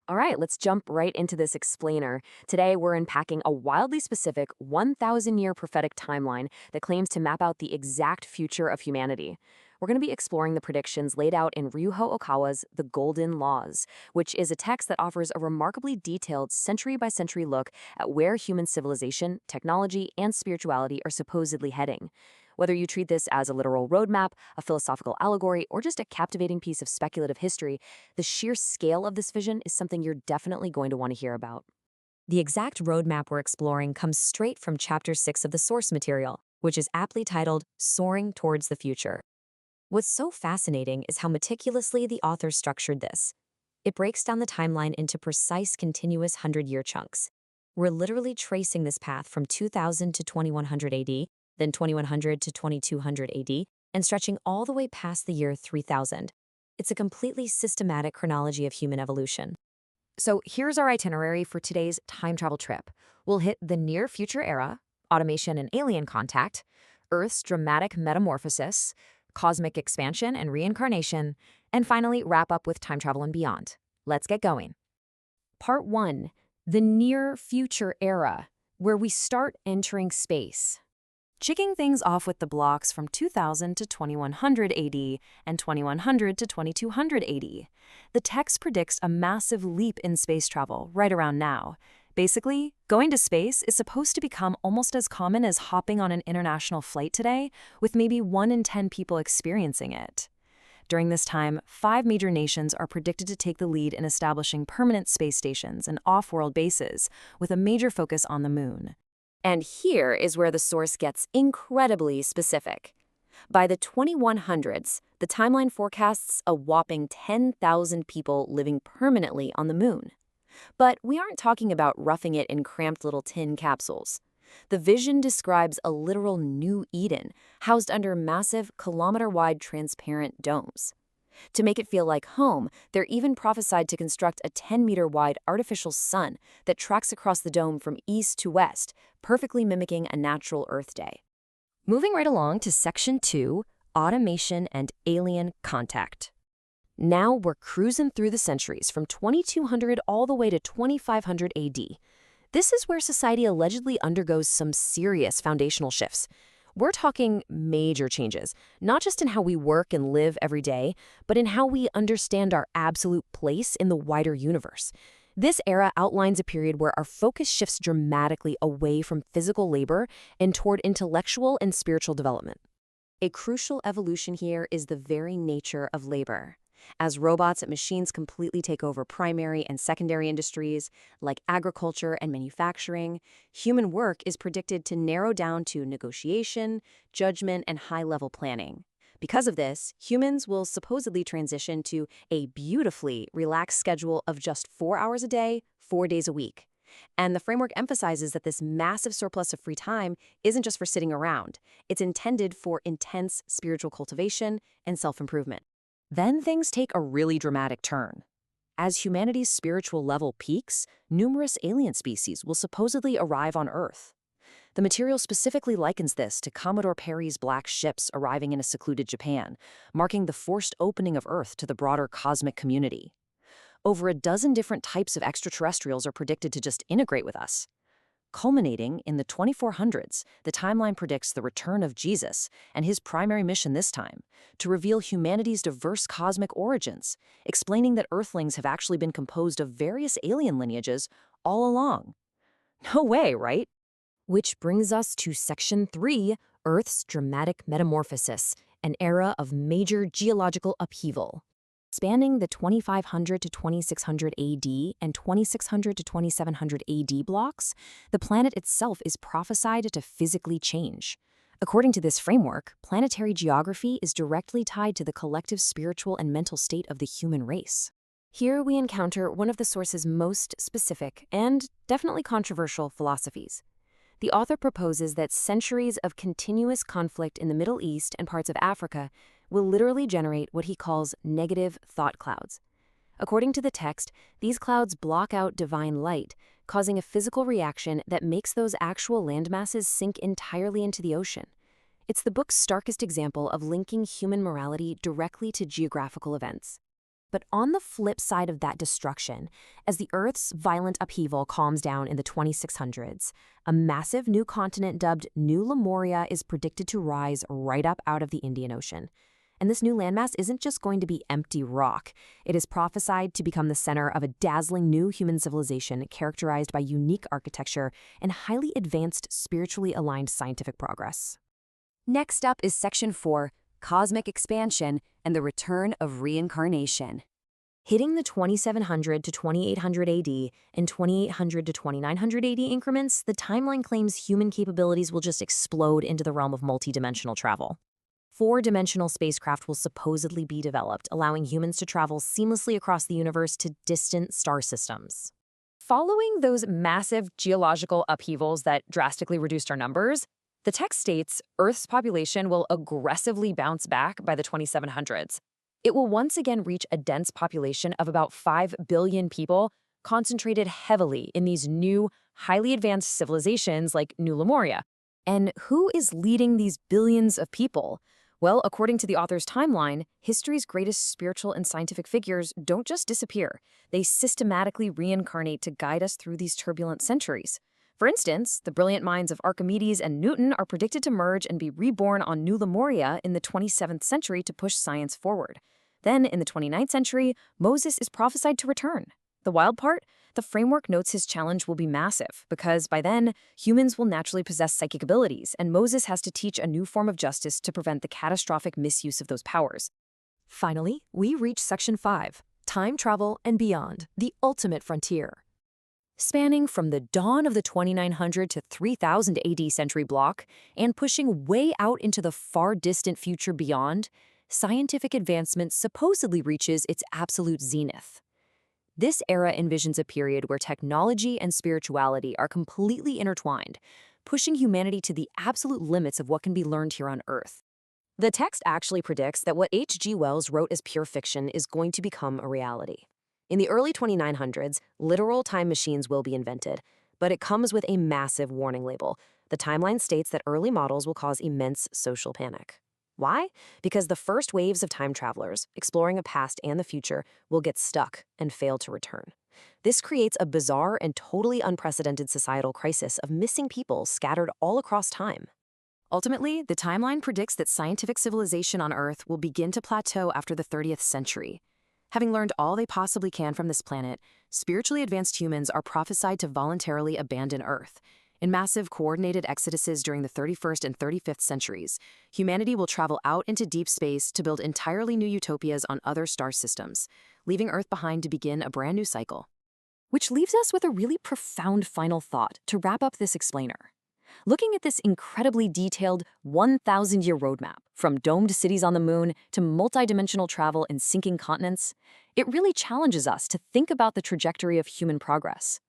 All right, let's jump right into this explainer. Today, we're unpacking a wildly specific 1,000-year prophetic timeline that claims to map out the exact future of humanity. We're going to be exploring the predictions laid out in Ryuho Okawa's The Golden Laws, which is a text that offers a remarkably detailed century-by-century look at where human civilization, technology, and spirituality are supposedly heading. Whether you treat this as a literal roadmap, a philosophical allegory, or just a captivating piece of speculative history, the sheer scale of this vision is something you're definitely going to want to hear about. The exact roadmap we're exploring comes straight from Chapter 6 of the source material, which is aptly titled Soaring Towards the Future. What's so fascinating is how meticulously the author structured this. It breaks down the timeline into precise, continuous 100-year chunks. We're literally tracing this path from 2000 to 2100 AD, then 2100 to 2200 AD, and stretching all the way past the year 3000. It's a completely systematic chronology of human evolution. So here's our itinerary for today's time travel trip. We'll hit the near future era, automation and alien contact, Earth's dramatic metamorphosis, cosmic expansion and reincarnation, and finally wrap up with time travel and beyond. Let's get going. Part 1, the near future era, where we start entering space. Kicking things off with the blocks from 2000 to 2100 AD and 2100 to 2200 AD. The text predicts a massive leap in space travel right around now. Basically, going to space is supposed to become almost as common as hopping on an international flight today, with maybe 1 in 10 people experiencing it. During this time, 5 major nations are predicted to take the lead in establishing permanent space stations and off-world bases, with a major focus on the moon. And here is where the source gets incredibly specific. By the 2100s, the timeline forecasts a whopping 10,000 people living permanently on the moon. But we aren't talking about roughing it in cramped little tin capsules. The vision describes a literal new Eden, housed under massive, kilometer-wide transparent domes. To make it feel like home, they're even prophesied to construct a 10-meter-wide artificial sun that tracks across the dome from east to west, perfectly mimicking a natural Earth day. Moving right along to Section 2, Automation and Alien Contact. Now we're cruising through the centuries from 2200 all the way to 2500 AD. This is where society allegedly undergoes some serious foundational shifts. We're talking major changes, not just in how we work and live every day, but in how we understand our absolute place in the wider universe. This era outlines a period where our focus shifts dramatically away from physical labor and toward intellectual and spiritual development. A crucial evolution here is the very nature of labor. As robots and machines completely take over primary and secondary industries, like agriculture and manufacturing, human work is predicted to narrow down to negotiation, judgment, and high-level planning. Because of this, humans will supposedly transition to a beautifully relaxed schedule of just 4 hours a day, 4 days a week. And the framework emphasizes that this massive surplus of free time isn't just for sitting around. It's intended for intense spiritual cultivation and self-improvement. Then things take a really dramatic turn. As humanity's spiritual level peaks, numerous alien species will supposedly arrive on Earth. The material specifically likens this to Commodore Perry's black ships arriving in a secluded Japan, marking the forced opening of Earth to the broader cosmic community. Over a dozen different types of extraterrestrials are predicted to just integrate with us. Culminating in the 2400s, the timeline predicts the return of Jesus and his primary mission this time, to reveal humanity's diverse cosmic origins, explaining that Earthlings have actually been composed of various alien lineages all along. No way, right? Which brings us to Section 3, Earth's Dramatic Metamorphosis, an era of major geological upheaval. Spanning the 2500 to 2600 AD and 2600 to 2700 AD blocks, the planet itself is prophesied to physically change. According to this framework, planetary geography is directly tied to the collective spiritual and mental state of the human race. Here we encounter one of the source's most specific and definitely controversial philosophies. The author proposes that centuries of continuous conflict in the Middle East and parts of Africa will literally generate what he calls negative thought clouds. According to the text, these clouds block out divine light, causing a physical reaction that makes those actual landmasses sink entirely into the ocean. It's the book's starkest example of linking human morality directly to geographical events. But on the flip side of that destruction, as the Earth's violent upheaval calms down in the 2600s, a massive new continent dubbed New Lemuria is predicted to rise right up out of the Indian Ocean. And this new landmass isn't just going to be empty rock. It is prophesied to become the center of a dazzling new human civilization characterized by unique architecture and highly advanced, spiritually aligned scientific progress. Next up is Section 4, Cosmic Expansion and the Return of Reincarnation. Hitting the 2700 to 2800 AD and 2800 to 2900 AD increments, the timeline claims human capabilities will just explode into the realm of multidimensional travel. Four-dimensional spacecraft will supposedly be developed, allowing humans to travel seamlessly across the universe to distant star systems. Following those massive geological upheavals that drastically reduced our numbers, the text states Earth's population will aggressively bounce back by the 2700s. It will once again reach a dense population of about 5 billion people, concentrated heavily in these new, highly advanced civilizations like New Lemuria. And who is leading these billions of people? Well, according to the author's timeline, history's greatest spiritual and scientific figures don't just disappear. They systematically reincarnate to guide us through these turbulent centuries. For instance, the brilliant minds of Archimedes and Newton are predicted to merge and be reborn on New Lemuria in the 27th century to push science forward. Then, in the 29th century, Moses is prophesied to return. The wild part? The framework notes his challenge will be massive, because by then, humans will naturally possess psychic abilities, and Moses has to teach a new form of justice to prevent the catastrophic misuse of those powers. Finally, we reach Section 5, Time Travel and Beyond, the Ultimate Frontier. Spanning from the dawn of the 2900 to 3000 AD century block, and pushing way out into the far distant future beyond, scientific advancement supposedly reaches its absolute zenith. This era envisions a period where technology and spirituality are completely intertwined, pushing humanity to the absolute limits of what can be learned here on Earth. The text actually predicts that what H.G. Wells wrote as pure fiction is going to become a reality. In the early 2900s, literal time machines will be invented, but it comes with a massive warning label. The timeline states that early models will cause immense social panic. Why? Because the first waves of time travelers, exploring the past and the future, will get stuck and fail to return. This creates a bizarre and totally unprecedented societal crisis of missing people scattered all across time. Ultimately, the timeline predicts that scientific civilization on Earth will begin to plateau after the 30th century. Having learned all they possibly can from this planet, spiritually advanced humans are prophesied to voluntarily abandon Earth. In massive, coordinated exoduses during the 31st and 35th centuries, humanity will travel out into deep space to build entirely new utopias on other star systems, leaving Earth behind to begin a brand new cycle. Which leaves us with a really profound final thought to wrap up this explainer. Looking at this incredibly detailed 1,000-year roadmap, from domed cities on the moon to multidimensional travel and sinking continents, it really challenges us to think about the trajectory of human progress.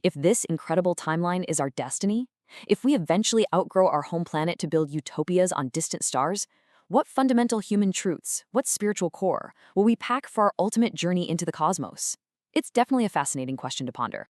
If this incredible timeline is our destiny, if we eventually outgrow our home planet to build utopias on distant stars, what fundamental human truths, what spiritual core, will we pack for our ultimate journey into the cosmos? It's definitely a fascinating question to ponder.